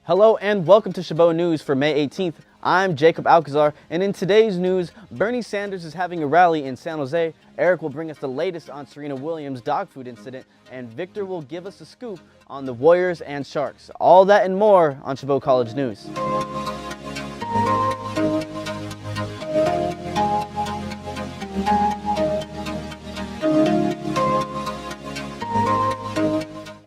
Hello and welcome to Chabot News for May 18th. I'm Jacob Alcazar, and in today's news, Bernie Sanders is having a rally in San Jose. Eric will bring us the latest on Serena Williams' dog food incident, and Victor will give us a scoop on the Warriors and Sharks. All that and more on Chabot College News.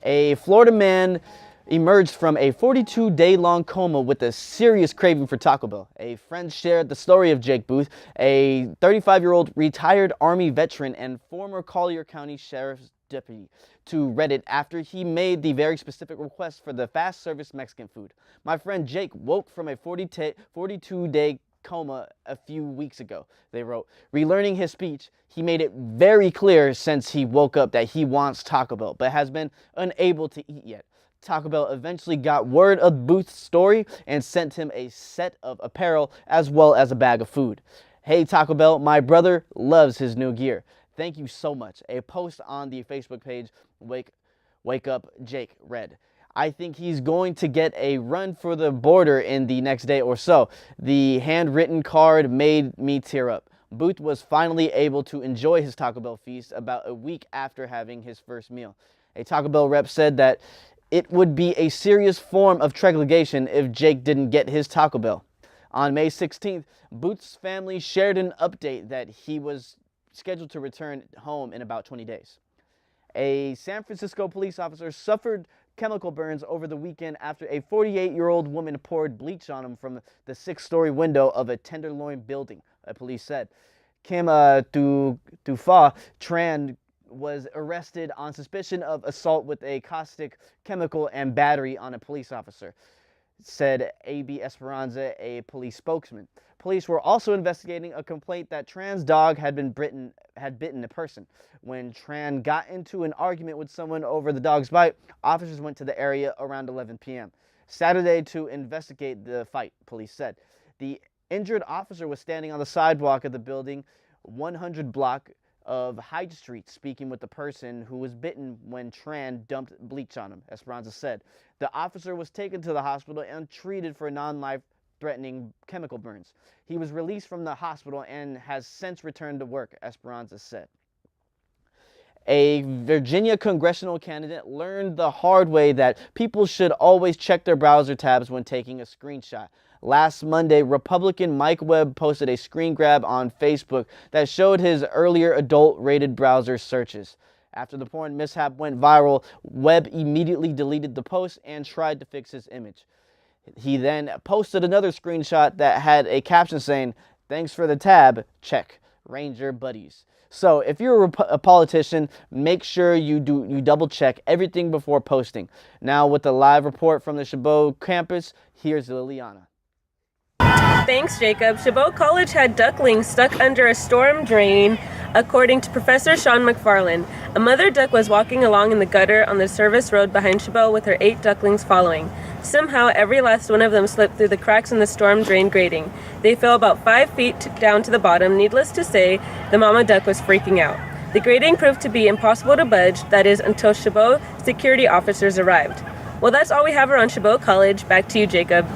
A Florida man emerged from a 42-day-long coma with a serious craving for Taco Bell. A friend shared the story of Jake Booth, a 35-year-old retired Army veteran and former Collier County Sheriff's deputy, to Reddit after he made the very specific request for the fast service Mexican food. My friend Jake woke from a 42-day coma a few weeks ago, they wrote. Relearning his speech, he made it very clear since he woke up that he wants Taco Bell, but has been unable to eat yet. Taco Bell eventually got word of Booth's story and sent him a set of apparel as well as a bag of food. Hey Taco Bell, my brother loves his new gear. Thank you so much. A post on the Facebook page, Wake Up Jake, read, I think he's going to get a run for the border in the next day or so. The handwritten card made me tear up. Booth was finally able to enjoy his Taco Bell feast about a week after having his first meal. A Taco Bell rep said that it would be a serious form of trepidation if Jake didn't get his Taco Bell. On May 16th, Booth's family shared an update that he was scheduled to return home in about 20 days. A San Francisco police officer suffered chemical burns over the weekend after a 48-year-old woman poured bleach on him from the 6th-story window of a Tenderloin building, police said. Kim Tufa Tran was arrested on suspicion of assault with a caustic chemical and battery on a police officer, said A.B. Esperanza, a police spokesman. Police were also investigating a complaint that Tran's dog had bitten a person. When Tran got into an argument with someone over the dog's bite, officers went to the area around 11 p.m. Saturday to investigate the fight, police said. The injured officer was standing on the sidewalk of the building 100 block of Hyde Street, speaking with the person who was bitten when Tran dumped bleach on him, Esperanza said. The officer was taken to the hospital and treated for non-life-threatening chemical burns. He was released from the hospital and has since returned to work, Esperanza said. A Virginia congressional candidate learned the hard way that people should always check their browser tabs when taking a screenshot. Last Monday, Republican Mike Webb posted a screen grab on Facebook that showed his earlier adult-rated browser searches. After the porn mishap went viral, Webb immediately deleted the post and tried to fix his image. He then posted another screenshot that had a caption saying, "Thanks for the tab, check, Ranger buddies." So if you're a politician, make sure you double check everything before posting. Now with the live report from the Chabot campus, here's Liliana. Thanks, Jacob. Chabot College had ducklings stuck under a storm drain, according to Professor Sean McFarland. A mother duck was walking along in the gutter on the service road behind Chabot with her 8 ducklings following. Somehow, every last one of them slipped through the cracks in the storm drain grating. They fell about 5 feet down to the bottom. Needless to say, the mama duck was freaking out. The grating proved to be impossible to budge, that is, until Chabot security officers arrived. Well, that's all we have around Chabot College. Back to you, Jacob.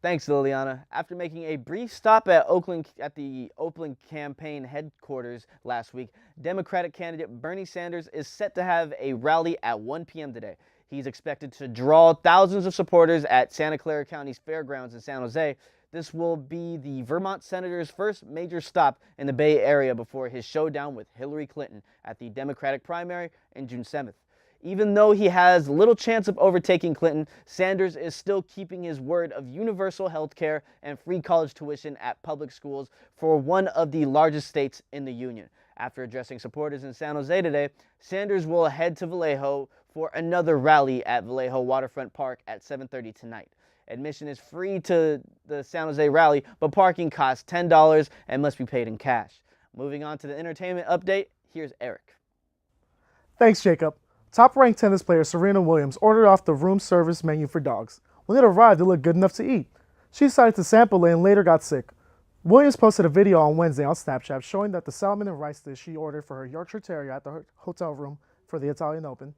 Thanks, Liliana. After making a brief stop at the Oakland campaign headquarters last week, Democratic candidate Bernie Sanders is set to have a rally at 1 p.m. today. He's expected to draw thousands of supporters at Santa Clara County's fairgrounds in San Jose. This will be the Vermont senator's first major stop in the Bay Area before his showdown with Hillary Clinton at the Democratic primary on June 7th. Even though he has little chance of overtaking Clinton, Sanders is still keeping his word of universal health care and free college tuition at public schools for one of the largest states in the union. After addressing supporters in San Jose today, Sanders will head to Vallejo for another rally at Vallejo Waterfront Park at 7:30 tonight. Admission is free to the San Jose rally, but parking costs $10 and must be paid in cash. Moving on to the entertainment update, here's Eric. Thanks, Jacob. Top-ranked tennis player Serena Williams ordered off the room service menu for dogs. When it arrived, it looked good enough to eat. She decided to sample it and later got sick. Williams posted a video on Wednesday on Snapchat showing that the salmon and rice dish she ordered for her Yorkshire Terrier at the hotel room for the Italian Open.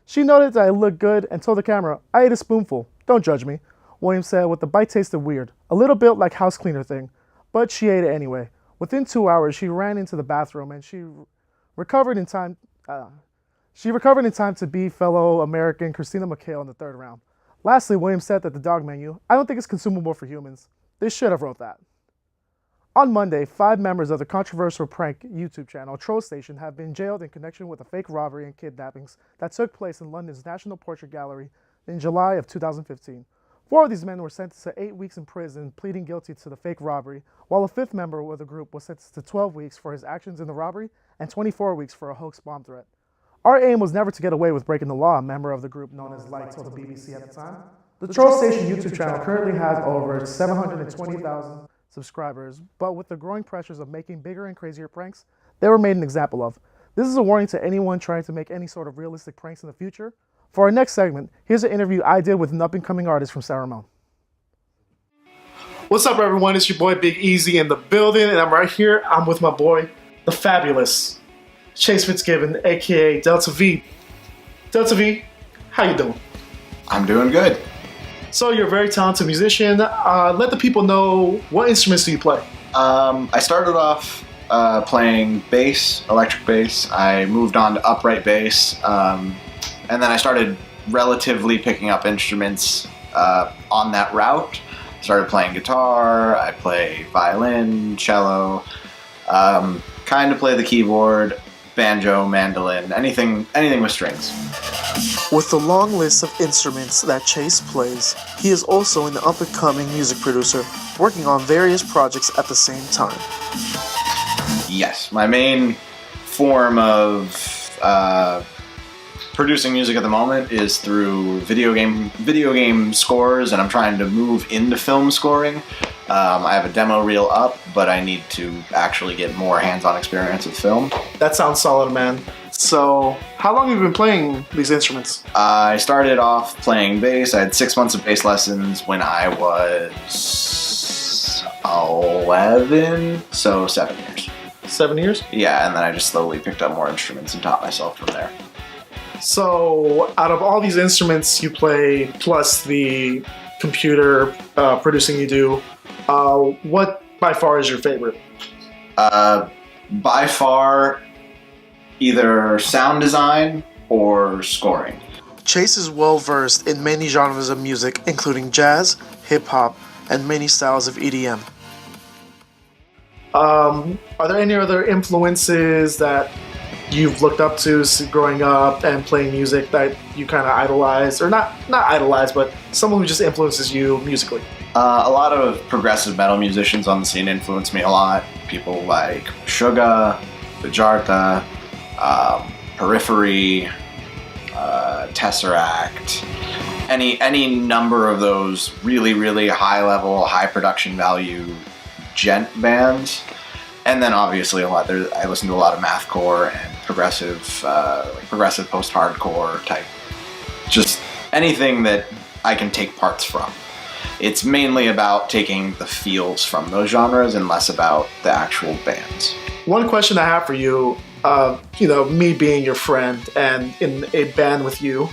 She noted that I looked good and told the camera, I ate a spoonful. Don't judge me. Williams said, with the bite tasted weird. A little bit like house cleaner thing. But she ate it anyway. Within 2 hours, she ran into the bathroom and she recovered in time. She recovered in time to beat fellow American Christina McHale in the third round. Lastly, Williams said that the dog menu, I don't think it's consumable for humans. They should have wrote that. On Monday, 5 members of the controversial prank YouTube channel Troll Station have been jailed in connection with a fake robbery and kidnappings that took place in London's National Portrait Gallery in July of 2015. 4 of these men were sentenced to 8 weeks in prison, pleading guilty to the fake robbery, while a 5th member of the group was sentenced to 12 weeks for his actions in the robbery and 24 weeks for a hoax bomb threat. Our aim was never to get away with breaking the law, a member of the group known as Light told the BBC at the time. The Troll Station YouTube channel currently has over 720,000 subscribers, but with the growing pressures of making bigger and crazier pranks, they were made an example of. This is a warning to anyone trying to make any sort of realistic pranks in the future. For our next segment, here's an interview I did with an up-and-coming artist from San Ramon. What's up, everyone? It's your boy Big Easy in the building, and I'm right here. I'm with my boy, the fabulous Chase Fitzgibbon, aka Delta V. Delta V, how you doing? I'm doing good. So you're a very talented musician. Let the people know, what instruments do you play? I started off playing bass, electric bass. I moved on to upright bass, and then I started relatively picking up instruments on that route. Started playing guitar. I play violin, cello, kind of play the keyboard, banjo, mandolin, anything with strings. With the long list of instruments that Chase plays, he is also an up-and-coming music producer, working on various projects at the same time. Yes, my main form of producing music at the moment is through video game scores, and I'm trying to move into film scoring. I have a demo reel up, but I need to actually get more hands-on experience with film. That sounds solid, man. So, how long have you been playing these instruments? I started off playing bass. I had 6 months of bass lessons when I was 11, so 7 years. 7 years? Yeah, and then I just slowly picked up more instruments and taught myself from there. So, out of all these instruments you play, plus the computer producing you do, what by far is your favorite? By far, either sound design or scoring. Chase is well versed in many genres of music, including jazz, hip-hop, and many styles of EDM. Are there any other influences that you've looked up to growing up and playing music that you kind of idolize, or not idolize, but someone who just influences you musically? A lot of progressive metal musicians on the scene influence me a lot. People like Suga, Vajarta, Periphery, Tesseract, any number of those really high level, high production value gent bands. And then obviously I listen to a lot of mathcore and progressive post-hardcore type, just anything that I can take parts from. It's mainly about taking the feels from those genres and less about the actual bands. One question I have for you, me being your friend and in a band with you,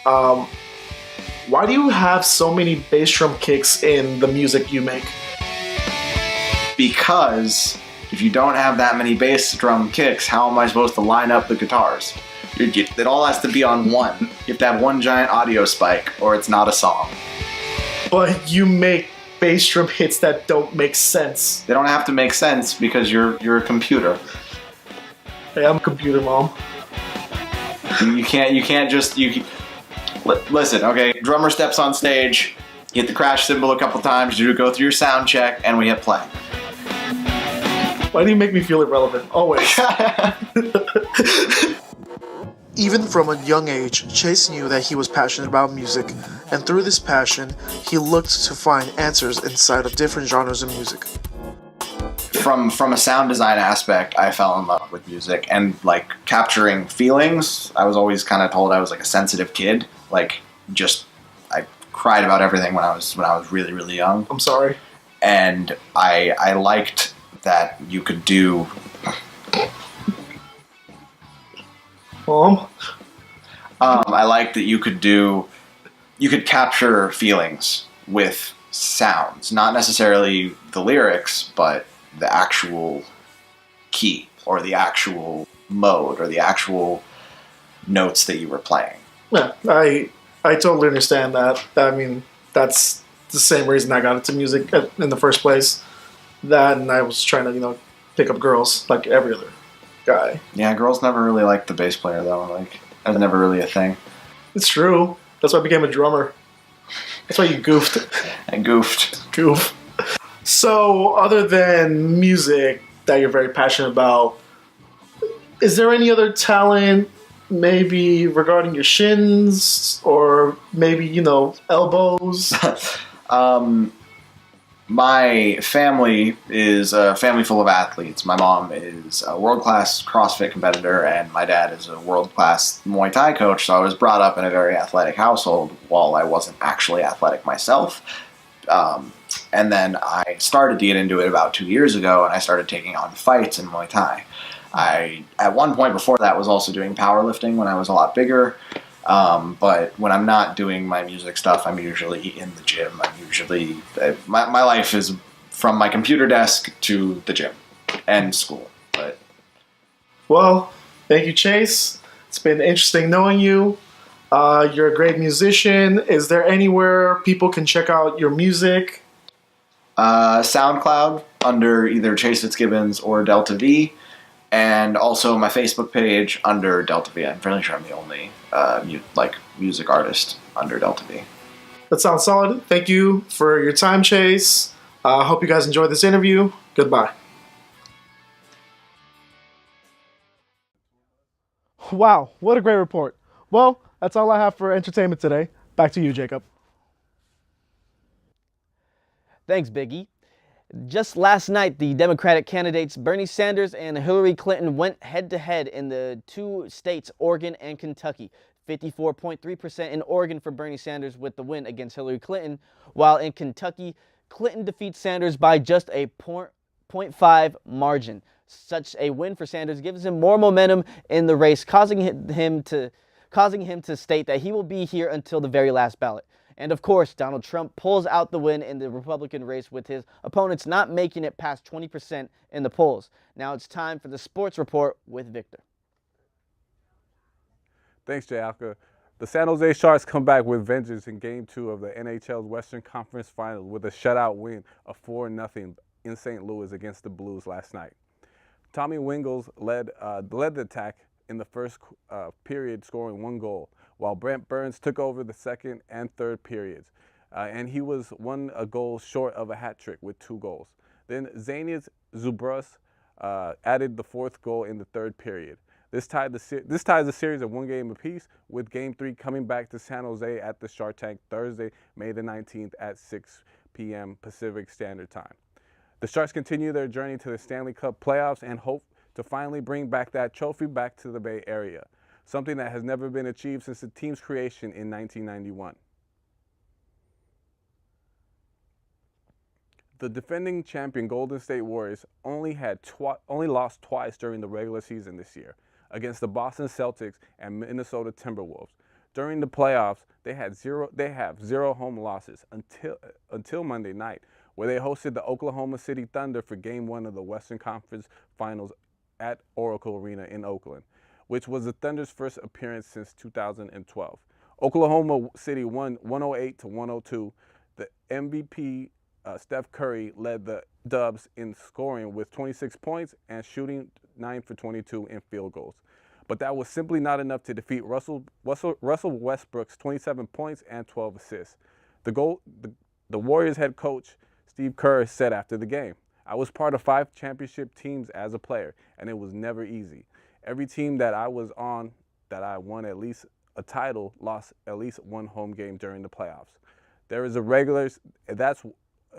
why do you have so many bass drum kicks in the music you make? Because if you don't have that many bass drum kicks, how am I supposed to line up the guitars? It all has to be on one. You have to have one giant audio spike, or it's not a song. But you make bass drum hits that don't make sense. They don't have to make sense because you're a computer. Hey, I'm a computer, Mom. You can't just listen. Okay, drummer steps on stage, hit the crash cymbal a couple times, you go through your sound check, and we hit play. Why do you make me feel irrelevant? Always. Even from a young age, Chase knew that he was passionate about music, and through this passion, he looked to find answers inside of different genres of music. From a sound design aspect, I fell in love with music and like capturing feelings. I was always kind of told I was like a sensitive kid. I cried about everything when I was really young. I'm sorry. And I liked that you could do. I like that you could capture feelings with sounds, not necessarily the lyrics, but the actual key or the actual mode or the actual notes that you were playing. Yeah, I totally understand that. I mean, that's the same reason I got into music in the first place. That, and I was trying to pick up girls like every other guy. Yeah, girls never really liked the bass player though. Like that was never really a thing. It's true. That's why I became a drummer. That's why you goofed. I goofed. Goof. So, other than music that you're very passionate about, is there any other talent, maybe regarding your shins or maybe elbows? My family is a family full of athletes. My mom is a world-class CrossFit competitor, and my dad is a world-class Muay Thai coach, so I was brought up in a very athletic household while I wasn't actually athletic myself. And then I started to get into it about 2 years ago, and I started taking on fights in Muay Thai. I, at one point before that, was also doing powerlifting when I was a lot bigger. But when I'm not doing my music stuff, I'm usually in the gym. My life is from my computer desk to the gym and school. But Well, thank you, Chase. It's been interesting knowing you. You're a great musician. Is there anywhere people can check out your music? SoundCloud under either Chase Fitzgibbons or Delta V, and also my Facebook page under Delta V. I'm fairly sure I'm the only music artist under Delta V. That sounds solid. Thank you for your time, Chase. Hope you guys enjoyed this interview. Goodbye. Wow, what a great report. Well, that's all I have for entertainment today. Back to you, Jacob. Thanks, Biggie. Just last night, the Democratic candidates Bernie Sanders and Hillary Clinton went head-to-head in the two states, Oregon and Kentucky. 54.3% in Oregon for Bernie Sanders with the win against Hillary Clinton, while in Kentucky, Clinton defeats Sanders by just a 0.5 margin. Such a win for Sanders gives him more momentum in the race, causing him to state that he will be here until the very last ballot. And of course, Donald Trump pulls out the win in the Republican race with his opponents not making it past 20% in the polls. Now it's time for the sports report with Victor. Thanks, Jay Alka. The San Jose Sharks come back with vengeance in Game 2 of the NHL's Western Conference Finals with a shutout win of 4-0 in St. Louis against the Blues last night. Tommy Wingels led the attack in the first period, scoring 1 goal, while Brent Burns took over the second and third periods, and he was a goal short of a hat trick with 2 goals. Then Zanias Zubras added the 4th goal in the third period. This ties the series of 1 game apiece, with Game 3 coming back to San Jose at the Shark Tank Thursday, May the 19th at 6 p.m. Pacific Standard Time. The Sharks continue their journey to the Stanley Cup playoffs and hope to finally bring back that trophy back to the Bay Area, something that has never been achieved since the team's creation in 1991. The defending champion Golden State Warriors only lost twice during the regular season this year, against the Boston Celtics and Minnesota Timberwolves. During the playoffs, they have 0 home losses until Monday night, where they hosted the Oklahoma City Thunder for Game 1 of the Western Conference Finals at Oracle Arena in Oakland, which was the Thunder's first appearance since 2012. Oklahoma City won 108-102. The MVP, Steph Curry, led the Dubs in scoring with 26 points and shooting 9 for 22 in field goals. But that was simply not enough to defeat Russell Westbrook's 27 points and 12 assists. The Warriors head coach Steve Kerr said after the game, "I was part of 5 championship teams as a player, and it was never easy. Every team that I was on that I won at least a title lost at least 1 home game during the playoffs. There is a regular, that's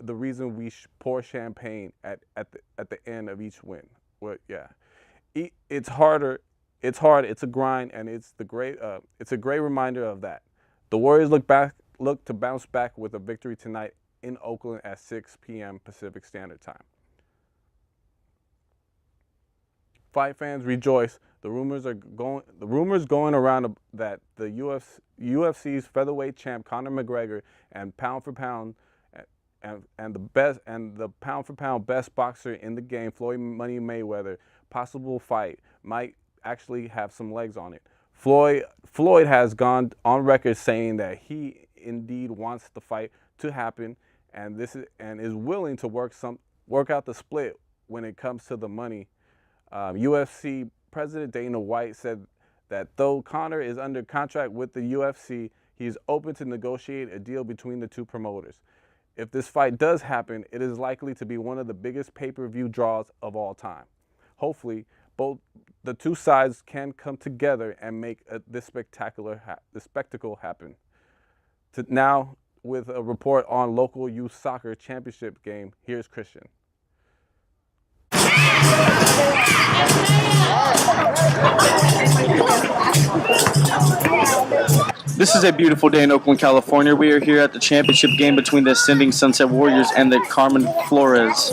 the reason we pour champagne at the end of each win." Well, yeah, it's hard, it's a grind, and it's a great reminder of that. The Warriors look to bounce back with a victory tonight in Oakland at 6 p.m. Pacific Standard Time. fight fans rejoice. The rumors going around that the UFC's featherweight champ Conor McGregor and pound for pound and the pound for pound best boxer in the game, Floyd Money Mayweather, possible fight might actually have some legs on it. Floyd has gone on record saying that he indeed wants the fight to happen, and is willing to work out the split when it comes to the money. UFC President Dana White said that though Conor is under contract with the UFC, he's open to negotiate a deal between the two promoters. If this fight does happen, it is likely to be one of the biggest pay-per-view draws of all time. Hopefully, the two sides can come together and make this spectacle happen. Now, with a report on local youth soccer championship game, here's Christian. This is a beautiful day in Oakland, California. We are here at the championship game between the ascending Sunset Warriors and the Carmen Flores.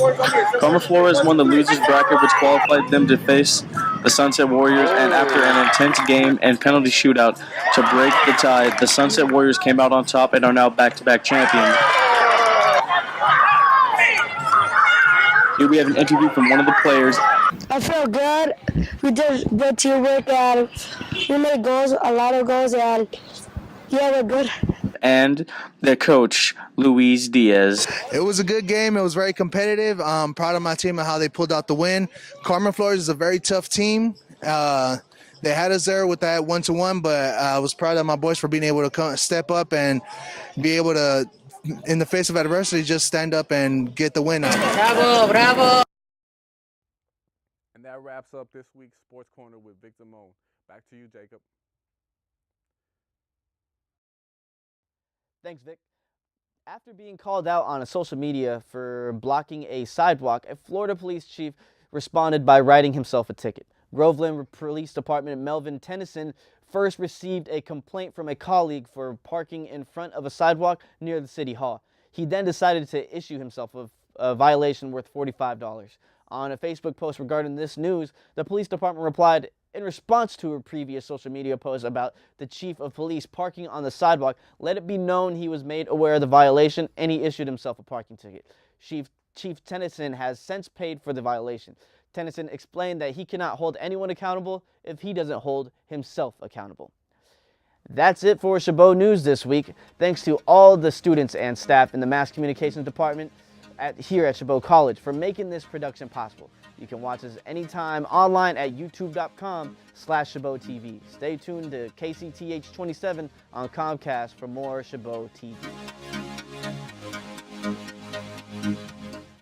Carmen Flores won the losers bracket, which qualified them to face the Sunset Warriors, and after an intense game and penalty shootout to break the tie, the Sunset Warriors came out on top and are now back-to-back champions. Here we have an interview from one of the players. I feel good. We did good teamwork and we made goals, a lot of goals, and yeah, we're good. And their coach, Luis Diaz. It was a good game. It was very competitive. I'm proud of my team and how they pulled out the win. Carmen Flores is a very tough team. They had us there with that 1-1, but I was proud of my boys for being able to step up and be able to, in the face of adversity, just stand up and get the win out. Bravo, bravo. And that wraps up this week's Sports Corner with Victor Moan. Back to you, Jacob. Thanks, Vic. After being called out on social media for blocking a sidewalk, a Florida police chief responded by writing himself a ticket. Groveland Police Department Melvin Tennyson first received a complaint from a colleague for parking in front of a sidewalk near the city hall. He then decided to issue himself a violation worth $45. On a Facebook post regarding this news, the police department replied, in response to a previous social media post about the chief of police parking on the sidewalk, let it be known he was made aware of the violation and he issued himself a parking ticket. Chief Tennyson has since paid for the violation. Tennyson explained that he cannot hold anyone accountable if he doesn't hold himself accountable. That's it for Chabot News this week. Thanks to all the students and staff in the Mass Communications Department here at Chabot College for making this production possible. You can watch us anytime online at youtube.com/ChabotTV. Stay tuned to KCTH 27 on Comcast for more Chabot TV.